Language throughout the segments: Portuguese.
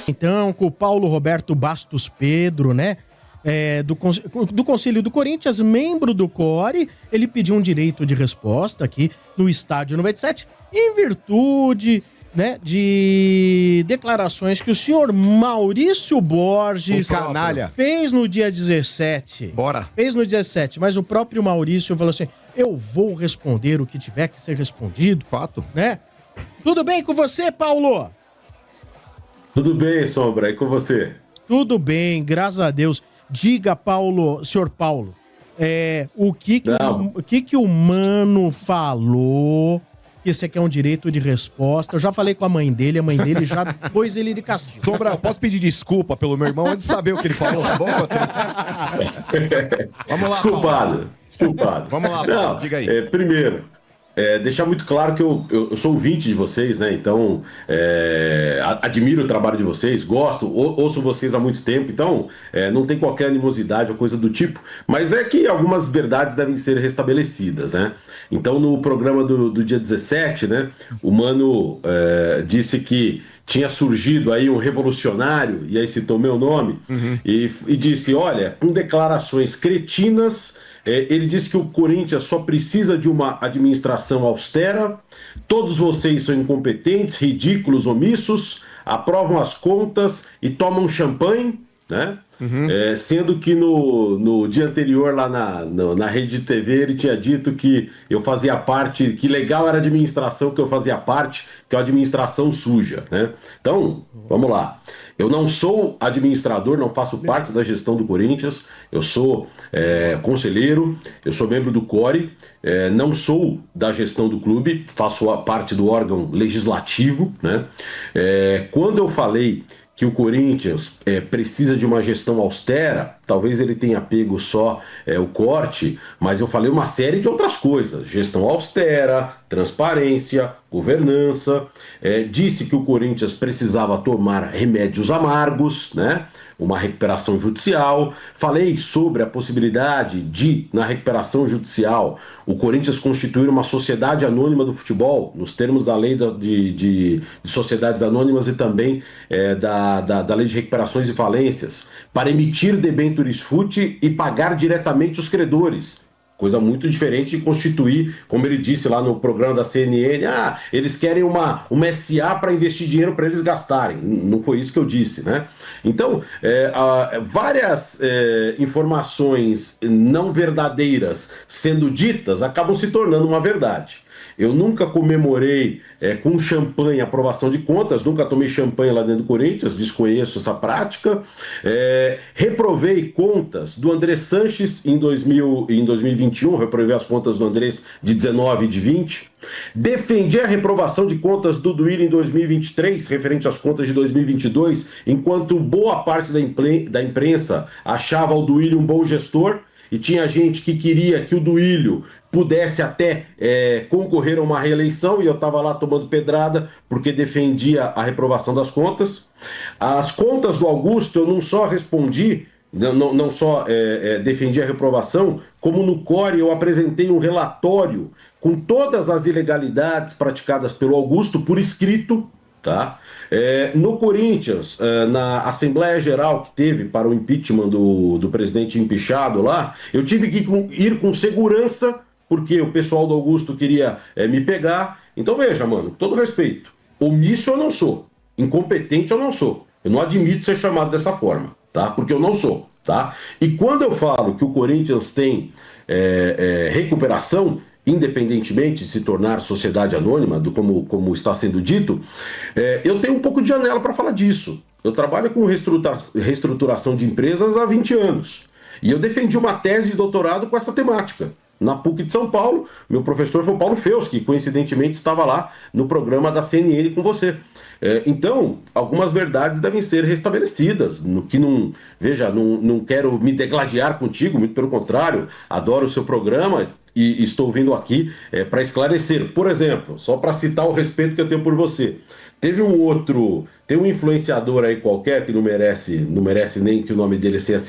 Então, com o Paulo Roberto Bastos Pedro, né? Do Conselho do Corinthians, membro do CORE, ele pediu um direito de resposta aqui no Estádio 97, em virtude, né, de declarações que o senhor Maurício Borges fez no dia 17. Bora. Fez no 17, mas o próprio Maurício falou assim: eu vou responder o que tiver que ser respondido. Fato. Né? Tudo bem com você, Paulo? Tudo bem, Sombra, e com você? Tudo bem, graças a Deus. Diga, Paulo, senhor Paulo, o que o Mano falou que você quer um direito de resposta? Eu já falei com a mãe dele já pôs ele de castigo. Sombra, posso pedir desculpa pelo meu irmão antes de saber o que ele falou, tá bom? Vamos lá, Desculpado. Vamos lá, Paulo, diga aí. Primeiro, deixar muito claro que eu sou ouvinte de vocês, né? Então, admiro o trabalho de vocês, gosto, ouço vocês há muito tempo, então não tem qualquer animosidade ou coisa do tipo, mas é que algumas verdades devem ser restabelecidas, né? Então, no programa do dia 17, né, o Mano disse que tinha surgido aí um revolucionário, e aí citou meu nome, e disse, olha, com declarações cretinas. Ele disse que o Corinthians só precisa de uma administração austera, todos vocês são incompetentes, ridículos, omissos, aprovam as contas e tomam champanhe, né? Sendo que no dia anterior lá na rede de TV ele tinha dito que eu fazia parte, que legal era a administração que eu fazia parte, que é a administração suja, né? Então, vamos lá. Eu não sou administrador, não faço parte da gestão do Corinthians, eu sou conselheiro, eu sou membro do CORE, não sou da gestão do clube, faço parte do órgão legislativo, né? Quando eu falei que o Corinthians precisa de uma gestão austera, talvez ele tenha pego só o corte, mas eu falei uma série de outras coisas. Gestão austera, transparência, governança. Disse que o Corinthians precisava tomar remédios amargos, né? Uma recuperação judicial. Falei sobre a possibilidade de, na recuperação judicial, o Corinthians constituir uma sociedade anônima do futebol, nos termos da lei de sociedades anônimas e também da lei de recuperações e falências, para emitir debêntures fúti e pagar diretamente os credores. Coisa muito diferente de constituir, como ele disse lá no programa da CNN, eles querem uma SA para investir dinheiro para eles gastarem. Não foi isso que eu disse, né? Então, várias informações não verdadeiras sendo ditas acabam se tornando uma verdade. Eu nunca comemorei com champanhe a aprovação de contas, nunca tomei champanhe lá dentro do Corinthians, desconheço essa prática. Reprovei contas do André Sanches em 2021, reprovei as contas do Andrés de 19 e de 20. Defendi a reprovação de contas do Duílio em 2023, referente às contas de 2022, enquanto boa parte da imprensa achava o Duílio um bom gestor, e tinha gente que queria que o Duílio pudesse até concorrer a uma reeleição, e eu estava lá tomando pedrada porque defendia a reprovação das contas. As contas do Augusto eu não só respondi, não só defendi a reprovação, como no CORE eu apresentei um relatório com todas as ilegalidades praticadas pelo Augusto por escrito. Tá? No Corinthians, na Assembleia Geral que teve para o impeachment do presidente empichado lá, eu tive que ir com segurança, porque o pessoal do Augusto queria me pegar. Então veja, mano, com todo respeito, omisso eu não sou, incompetente eu não sou, eu não admito ser chamado dessa forma, tá? Porque eu não sou, tá? E quando eu falo que o Corinthians tem recuperação, independentemente de se tornar sociedade anônima, como está sendo dito, eu tenho um pouco de janela para falar disso. Eu trabalho com reestruturação de empresas há 20 anos. E eu defendi uma tese de doutorado com essa temática. Na PUC de São Paulo, meu professor foi o Paulo Feus, que coincidentemente estava lá no programa da CNN com você. Então, algumas verdades devem ser restabelecidas. Não quero me degladiar contigo, muito pelo contrário, adoro o seu programa e estou vindo aqui para esclarecer. Por exemplo, só para citar o respeito que eu tenho por você, tem um influenciador aí qualquer que não merece nem que o nome dele seja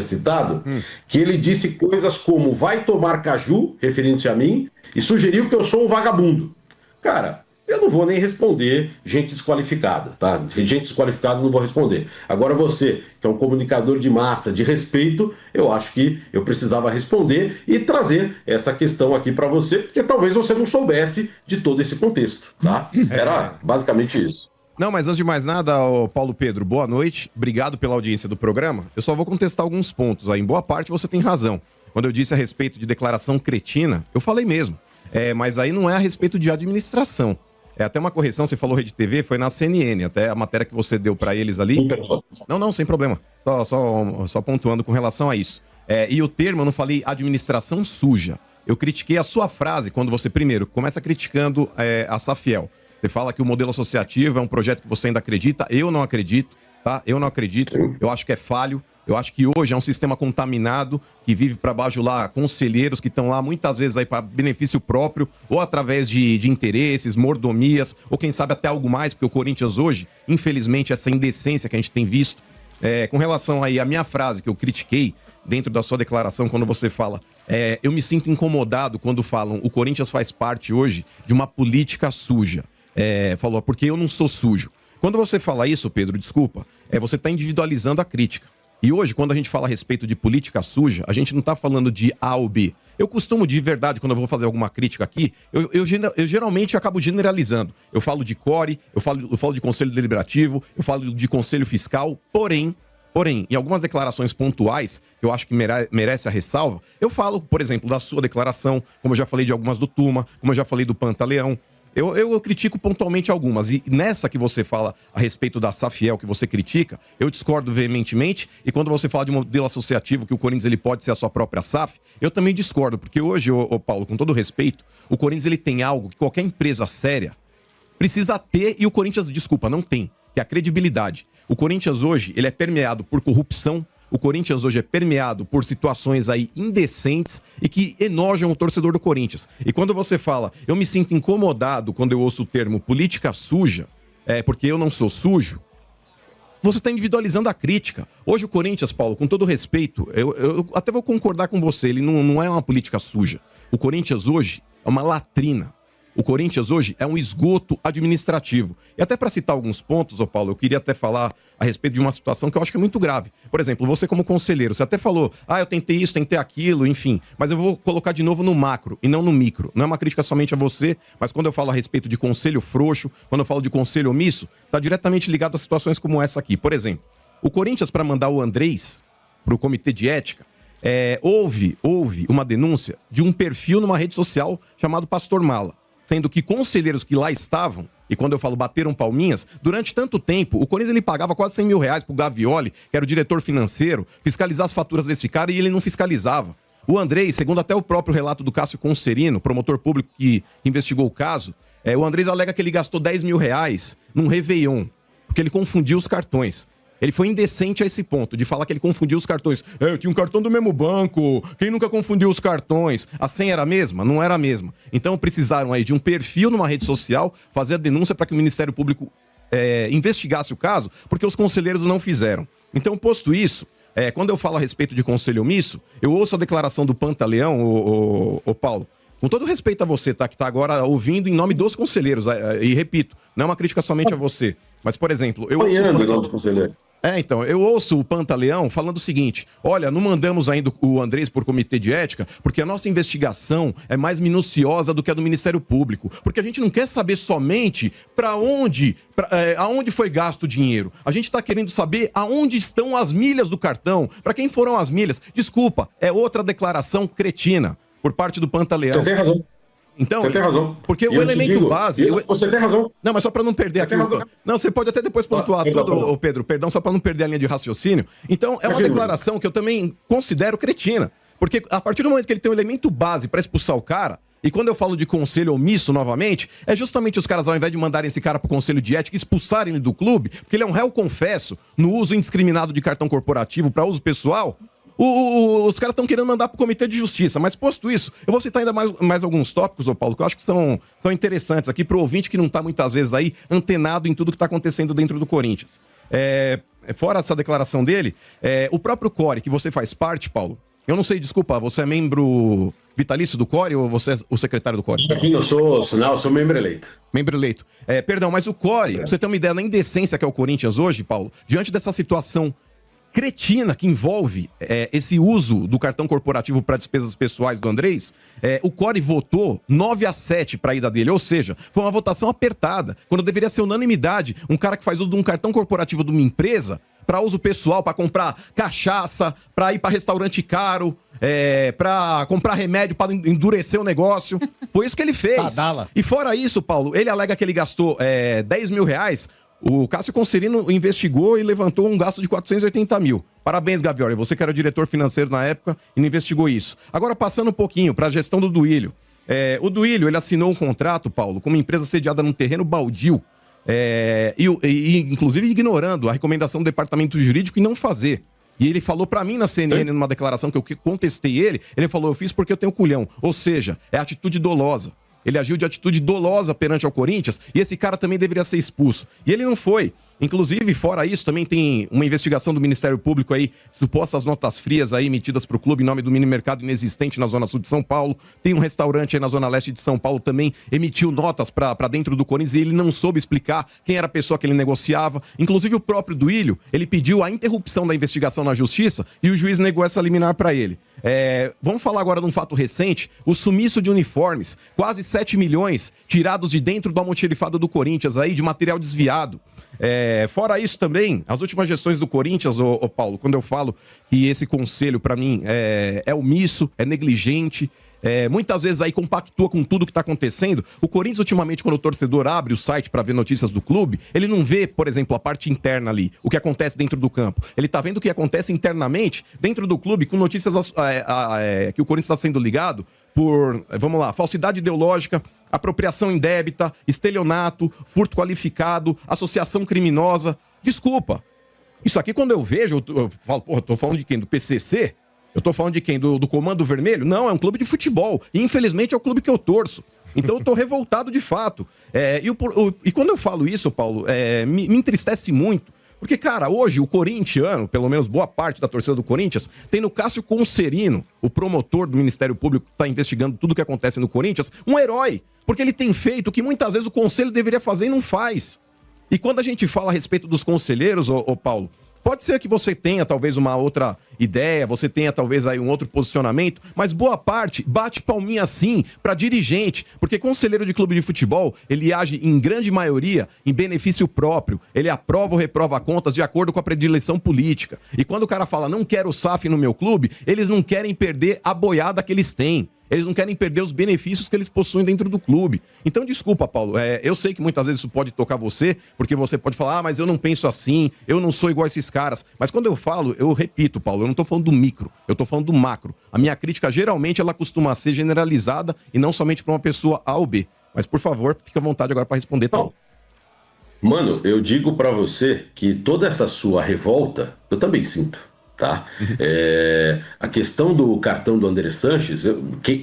citado, que ele disse coisas como vai tomar caju, referindo-se a mim, e sugeriu que eu sou um vagabundo. Cara, eu não vou nem responder gente desqualificada, tá? Gente desqualificada eu não vou responder. Agora você, que é um comunicador de massa, de respeito, eu acho que eu precisava responder e trazer essa questão aqui para você, porque talvez você não soubesse de todo esse contexto, tá? Era basicamente isso. Não, mas antes de mais nada, ô Paulo Pedro, boa noite. Obrigado pela audiência do programa. Eu só vou contestar alguns pontos aí. Em boa parte você tem razão. Quando eu disse a respeito de declaração cretina, eu falei mesmo. Mas aí não é a respeito de administração. É até uma correção, você falou Rede TV, foi na CNN, até a matéria que você deu para eles ali. Não, sem problema. Só pontuando com relação a isso. E o termo, eu não falei administração suja. Eu critiquei a sua frase quando você, primeiro, começa criticando a Safiel. Você fala que o modelo associativo é um projeto que você ainda acredita. Eu não acredito, tá? Eu não acredito. Eu acho que é falho. Eu acho que hoje é um sistema contaminado que vive para bajular conselheiros que estão lá muitas vezes aí para benefício próprio ou através de interesses, mordomias ou quem sabe até algo mais, porque o Corinthians hoje, infelizmente, essa indecência que a gente tem visto. Com relação aí à minha frase que eu critiquei dentro da sua declaração quando você fala eu me sinto incomodado quando falam o Corinthians faz parte hoje de uma política suja. Falou, porque eu não sou sujo. Quando você fala isso, Pedro, desculpa, você está individualizando a crítica. E hoje, quando a gente fala a respeito de política suja, a gente não está falando de A ou B. Eu costumo, de verdade, quando eu vou fazer alguma crítica aqui, eu geralmente acabo generalizando. Eu falo de core, eu falo de conselho deliberativo, eu falo de conselho fiscal, porém, em algumas declarações pontuais, que eu acho que merece a ressalva, eu falo, por exemplo, da sua declaração, como eu já falei de algumas do Tuma, como eu já falei do Pantaleão. Eu critico pontualmente algumas, e nessa que você fala a respeito da Safiel, que você critica, eu discordo veementemente, e quando você fala de um modelo associativo, que o Corinthians ele pode ser a sua própria SAF, eu também discordo, porque hoje, Paulo, com todo respeito, o Corinthians ele tem algo que qualquer empresa séria precisa ter, e o Corinthians, desculpa, não tem, que é a credibilidade. O Corinthians hoje, ele é permeado por corrupção, o Corinthians hoje é permeado por situações aí indecentes e que enojam o torcedor do Corinthians. E quando você fala, eu me sinto incomodado quando eu ouço o termo política suja, porque eu não sou sujo, você está individualizando a crítica. Hoje o Corinthians, Paulo, com todo respeito, eu até vou concordar com você, ele não é uma política suja. O Corinthians hoje é uma latrina. O Corinthians hoje é um esgoto administrativo. E até para citar alguns pontos, Paulo, eu queria até falar a respeito de uma situação que eu acho que é muito grave. Por exemplo, você como conselheiro, você até falou, eu tentei isso, tentei aquilo, enfim. Mas eu vou colocar de novo no macro e não no micro. Não é uma crítica somente a você, mas quando eu falo a respeito de conselho frouxo, quando eu falo de conselho omisso, está diretamente ligado a situações como essa aqui. Por exemplo, o Corinthians, para mandar o Andrés para o comitê de ética, houve uma denúncia de um perfil numa rede social chamado Pastor Mala. Sendo que conselheiros que lá estavam, e quando eu falo bateram palminhas, durante tanto tempo, o Corinthians ele pagava quase 100 mil reais pro Gavioli, que era o diretor financeiro, fiscalizar as faturas desse cara, e ele não fiscalizava. O Andrés, segundo até o próprio relato do Cássio Concerino, promotor público que investigou o caso, o Andrés alega que ele gastou 10 mil reais num Réveillon, porque ele confundiu os cartões. Ele foi indecente a esse ponto, de falar que ele confundiu os cartões. Eu tinha um cartão do mesmo banco, quem nunca confundiu os cartões? A senha era a mesma? Não era a mesma. Então precisaram aí de um perfil numa rede social, fazer a denúncia para que o Ministério Público investigasse o caso, porque os conselheiros não fizeram. Então, posto isso, quando eu falo a respeito de conselho omisso, eu ouço a declaração do Pantaleão, o Paulo, com todo respeito a você, tá, que está agora ouvindo em nome dos conselheiros, e repito, não é uma crítica somente a você, mas, por exemplo, eu ouço o Pantaleão falando o seguinte, olha, não mandamos ainda o Andrés por comitê de ética, porque a nossa investigação é mais minuciosa do que a do Ministério Público, porque a gente não quer saber somente aonde foi gasto o dinheiro, a gente está querendo saber aonde estão as milhas do cartão, para quem foram as milhas. Desculpa, é outra declaração cretina por parte do Pantaleão. Você tem razão. Então, você tem razão. Porque o elemento base... Você tem razão. Não, mas só para não perder aqui... Não, você pode até depois pontuar tudo, Pedro, perdão, só para não perder a linha de raciocínio. Então, é uma declaração que eu também considero cretina. Porque a partir do momento que ele tem um elemento base para expulsar o cara, e quando eu falo de conselho omisso novamente, é justamente os caras, ao invés de mandarem esse cara pro conselho de ética, expulsarem ele do clube, porque ele é um réu confesso no uso indiscriminado de cartão corporativo para uso pessoal... Os caras estão querendo mandar pro Comitê de Justiça, mas posto isso, eu vou citar ainda mais alguns tópicos, Paulo, que eu acho que são interessantes aqui pro ouvinte que não tá muitas vezes aí antenado em tudo que tá acontecendo dentro do Corinthians. Fora essa declaração dele, o próprio Core, que você faz parte, Paulo, Eu não sei, desculpa, você é membro vitalício do CORE ou você é o secretário do CORE? Sim, eu sou membro eleito. Membro eleito. Perdão, mas o CORE, pra você ter uma ideia da indecência que é o Corinthians hoje, Paulo, diante dessa situação cretina que envolve esse uso do cartão corporativo para despesas pessoais do Andrés, o CORE votou 9-7 para a ida dele, ou seja, foi uma votação apertada, quando deveria ser unanimidade. Um cara que faz uso de um cartão corporativo de uma empresa para uso pessoal, para comprar cachaça, para ir para restaurante caro, para comprar remédio, para endurecer o negócio. Foi isso que ele fez. E fora isso, Paulo, ele alega que ele gastou 10 mil reais. O Cássio Conserino investigou e levantou um gasto de 480 mil. Parabéns, Gavioli. Você que era diretor financeiro na época e não investigou isso. Agora, passando um pouquinho para a gestão do Duílio. O Duílio, ele assinou um contrato, Paulo, com uma empresa sediada num terreno baldio, inclusive ignorando a recomendação do departamento jurídico e não fazer. E ele falou pra mim na CNN, numa declaração que eu contestei ele falou, eu fiz porque eu tenho culhão. Ou seja, é atitude dolosa. Ele agiu de atitude dolosa perante ao Corinthians e esse cara também deveria ser expulso. E ele não foi. Inclusive, fora isso, também tem uma investigação do Ministério Público aí, supostas notas frias aí emitidas pro clube em nome do mini mercado inexistente na Zona Sul de São Paulo. Tem um restaurante aí na Zona Leste de São Paulo também, emitiu notas pra dentro do Corinthians e ele não soube explicar quem era a pessoa que ele negociava. Inclusive, o próprio Duílio, ele pediu a interrupção da investigação na Justiça e o juiz negou essa liminar pra ele. Vamos falar agora de um fato recente, o sumiço de uniformes, quase 7 milhões tirados de dentro do almoxarifado do Corinthians aí, de material desviado. Fora isso também, as últimas gestões do Corinthians, ô Paulo, quando eu falo que esse conselho pra mim é omisso, é negligente, muitas vezes aí compactua com tudo que tá acontecendo. O Corinthians, ultimamente, quando o torcedor abre o site pra ver notícias do clube, ele não vê, por exemplo, a parte interna ali, o que acontece dentro do campo. Ele tá vendo o que acontece internamente dentro do clube, com notícias que o Corinthians está sendo ligado por, vamos lá, falsidade ideológica, apropriação indébita, estelionato, furto qualificado, associação criminosa. Desculpa. Isso aqui, quando eu vejo, eu falo, porra, eu tô falando de quem? Do PCC? Eu tô falando de quem? Do Comando Vermelho? Não, é um clube de futebol. E, infelizmente, é o clube que eu torço. Então, eu tô revoltado de fato. E quando eu falo isso, Paulo, me entristece muito. Porque, cara, hoje o corintiano, pelo menos boa parte da torcida do Corinthians, tem no Cássio Conserino, o promotor do Ministério Público que está investigando tudo o que acontece no Corinthians, um herói. Porque ele tem feito o que muitas vezes o conselho deveria fazer e não faz. E quando a gente fala a respeito dos conselheiros, ô Paulo, pode ser que você tenha talvez uma outra ideia, você tenha talvez aí um outro posicionamento, mas boa parte bate palminha sim pra dirigente, porque conselheiro de clube de futebol, ele age em grande maioria em benefício próprio, ele aprova ou reprova contas de acordo com a predileção política. E quando o cara fala, não quero o SAF no meu clube, eles não querem perder a boiada que eles têm. Eles não querem perder os benefícios que eles possuem dentro do clube. Então, desculpa, Paulo. Eu sei que muitas vezes isso pode tocar você, porque você pode falar, mas eu não penso assim, eu não sou igual a esses caras. Mas quando eu falo, eu repito, Paulo, eu não tô falando do micro, eu tô falando do macro. A minha crítica, geralmente, ela costuma ser generalizada e não somente para uma pessoa A ou B. Mas, por favor, fica à vontade agora para responder também. Mano, eu digo para você que toda essa sua revolta, eu também sinto. Tá? A questão do cartão do André Sanches,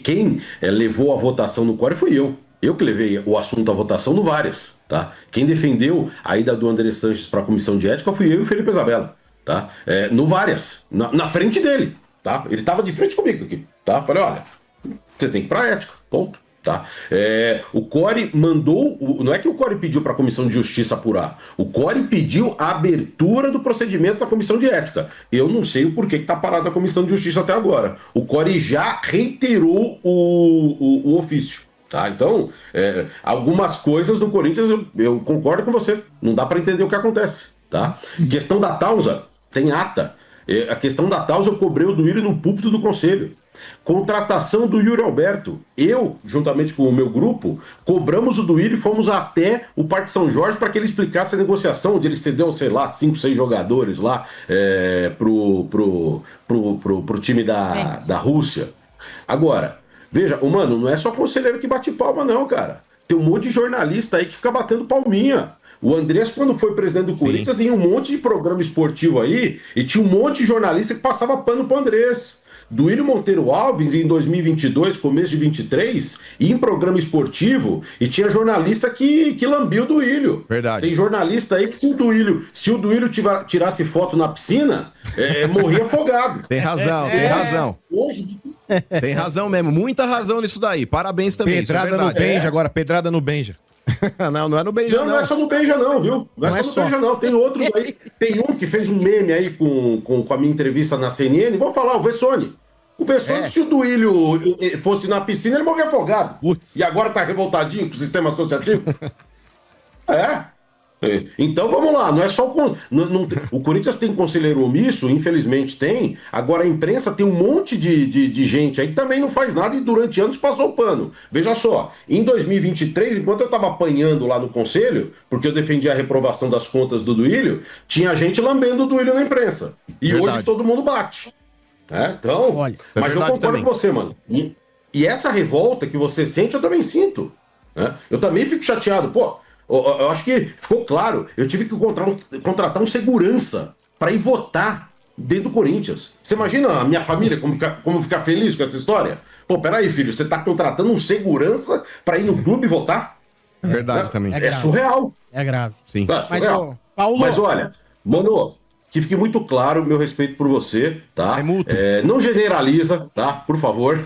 quem levou a votação no CORE foi eu. Eu que levei o assunto à votação no Várias. Tá? Quem defendeu a ida do André Sanches para a comissão de ética fui eu e o Felipe Isabella. Tá? No Várias, na frente dele. Tá? Ele estava de frente comigo aqui. Tá? Falei, olha, você tem que ir para a ética, ponto. Tá? O CORE mandou, não é que o CORE pediu para a Comissão de Justiça apurar, o CORE pediu a abertura do procedimento da Comissão de Ética. Eu não sei o porquê que está parada a Comissão de Justiça até agora. O CORE já reiterou o ofício. Tá? Então, algumas coisas do Corinthians eu concordo com você, não dá para entender o que acontece. Tá? Questão da Tausa, tem ata. A questão da Tausa eu cobrei o Duílio no púlpito do Conselho. Contratação do Yuri Alberto. Eu, juntamente com o meu grupo, cobramos o Duílio e fomos até o Parque São Jorge para que ele explicasse a negociação, onde ele cedeu, sei lá, 5, 6 jogadores lá pro time da Rússia. Agora, veja, mano, não é só conselheiro que bate palma não, cara. Tem um monte de jornalista aí que fica batendo palminha. O Andrés, quando foi presidente do Corinthians, ia um monte de programa esportivo aí, e tinha um monte de jornalista que passava pano pro Andrés. Duílio Monteiro Alves, em 2022, começo de 23, ia em programa esportivo e tinha jornalista que lambia o Duílio. Verdade. Tem jornalista aí que se o Duílio tirasse foto na piscina, morria afogado. Tem razão, tem razão. Hoje, Tem razão mesmo, muita razão nisso daí. Parabéns também. Pedrada no Benja, agora, pedrada no Benja. Não é no Beija, não é só no Beija, não, viu? Não é só no Beija, não. Tem outros aí. Tem um que fez um meme aí com a minha entrevista na CNN. Vou falar, o Vessone. O Vessone, se o Duílio fosse na piscina, ele morria afogado. Putz. E agora tá revoltadinho com o sistema associativo? Então vamos lá, não é só o Corinthians tem conselheiro omisso, infelizmente tem. Agora a imprensa tem um monte de gente aí que também não faz nada e durante anos passou o pano. Veja só, em 2023, enquanto eu estava apanhando lá no conselho, porque eu defendi a reprovação das contas do Duílio, tinha gente lambendo o Duílio na imprensa. E Verdade. hoje todo mundo bate. Então, olha, mas eu concordo também com você, mano. E essa revolta que você sente, eu também sinto. Eu também fico chateado. Pô, eu acho que ficou claro. Eu tive que contratar um segurança para ir votar dentro do Corinthians. Você imagina a minha família como ficar feliz com essa história? Pô, peraí, filho, você tá contratando um segurança para ir no clube votar? É verdade também. É surreal. É grave. Sim. Mas, Surreal. Paulo... Mas olha, mano, que fique muito claro o meu respeito por você, tá? É mútuo. Não generaliza, tá? Por favor.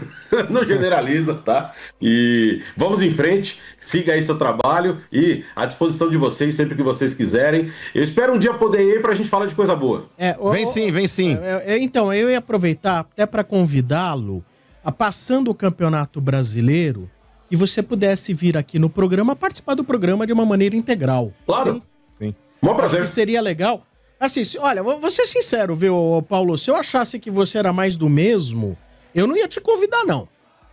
Não generaliza, tá? E vamos em frente, siga aí seu trabalho e à disposição de vocês sempre que vocês quiserem. Eu espero um dia poder ir pra gente falar de coisa boa. Vem sim, vem sim. Então, eu ia aproveitar até para convidá-lo a, passando o Campeonato Brasileiro, e você pudesse vir aqui no programa, participar do programa de uma maneira integral. Claro. Sim. Mó prazer. Que seria legal. Assim, olha, vou ser sincero, viu, Paulo? Se eu achasse que você era mais do mesmo, eu não ia te convidar, não.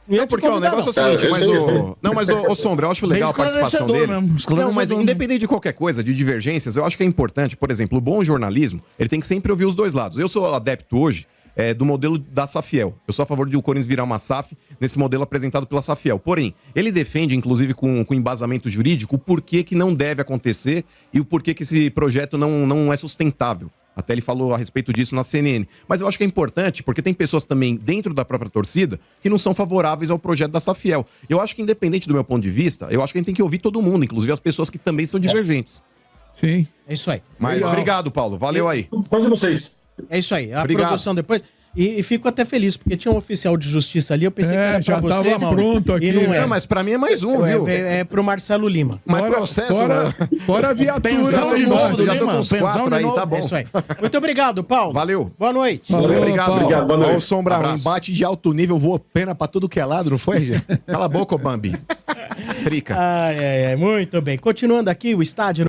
Não, porque o negócio é o seguinte, mas o Sombra, eu acho legal a participação dele. Não, mas independente de qualquer coisa, de divergências, eu acho que é importante, por exemplo, o bom jornalismo, ele tem que sempre ouvir os dois lados. Eu sou adepto hoje do modelo da Safiel. Eu sou a favor de o Corinthians virar uma SAF nesse modelo apresentado pela Safiel. Porém, ele defende, inclusive com embasamento jurídico, o porquê que não deve acontecer e o porquê que esse projeto não é sustentável. Até ele falou a respeito disso na CNN. Mas eu acho que é importante, porque tem pessoas também dentro da própria torcida que não são favoráveis ao projeto da Safiel. Eu acho que, independente do meu ponto de vista, eu acho que a gente tem que ouvir todo mundo, inclusive as pessoas que também são divergentes. Sim. É isso aí. Mas Legal. obrigado, Paulo. Valeu aí. São de vocês. É isso aí. A Obrigado. produção depois... E fico até feliz, porque tinha um oficial de justiça ali, eu pensei que era pra já você, tava Mauro. pronto aqui, E não é. Não, mas pra mim é mais um, viu? É pro Marcelo Lima. Mas processo, né? Fora a viatura. Pensão de novo, Já tô Lima, com uns pensão 4 de aí, novo. tá bom. É isso aí. Muito obrigado, Paulo. Valeu. Boa noite. Valeu, Obrigado, Paulo. Obrigado, boa noite. Ó, o Sombra, um Abraço. embate de alto nível, voou pena pra tudo que é lado, não foi, gente? Cala a boca, ô Bambi. Trica. Muito bem. Continuando aqui, o estádio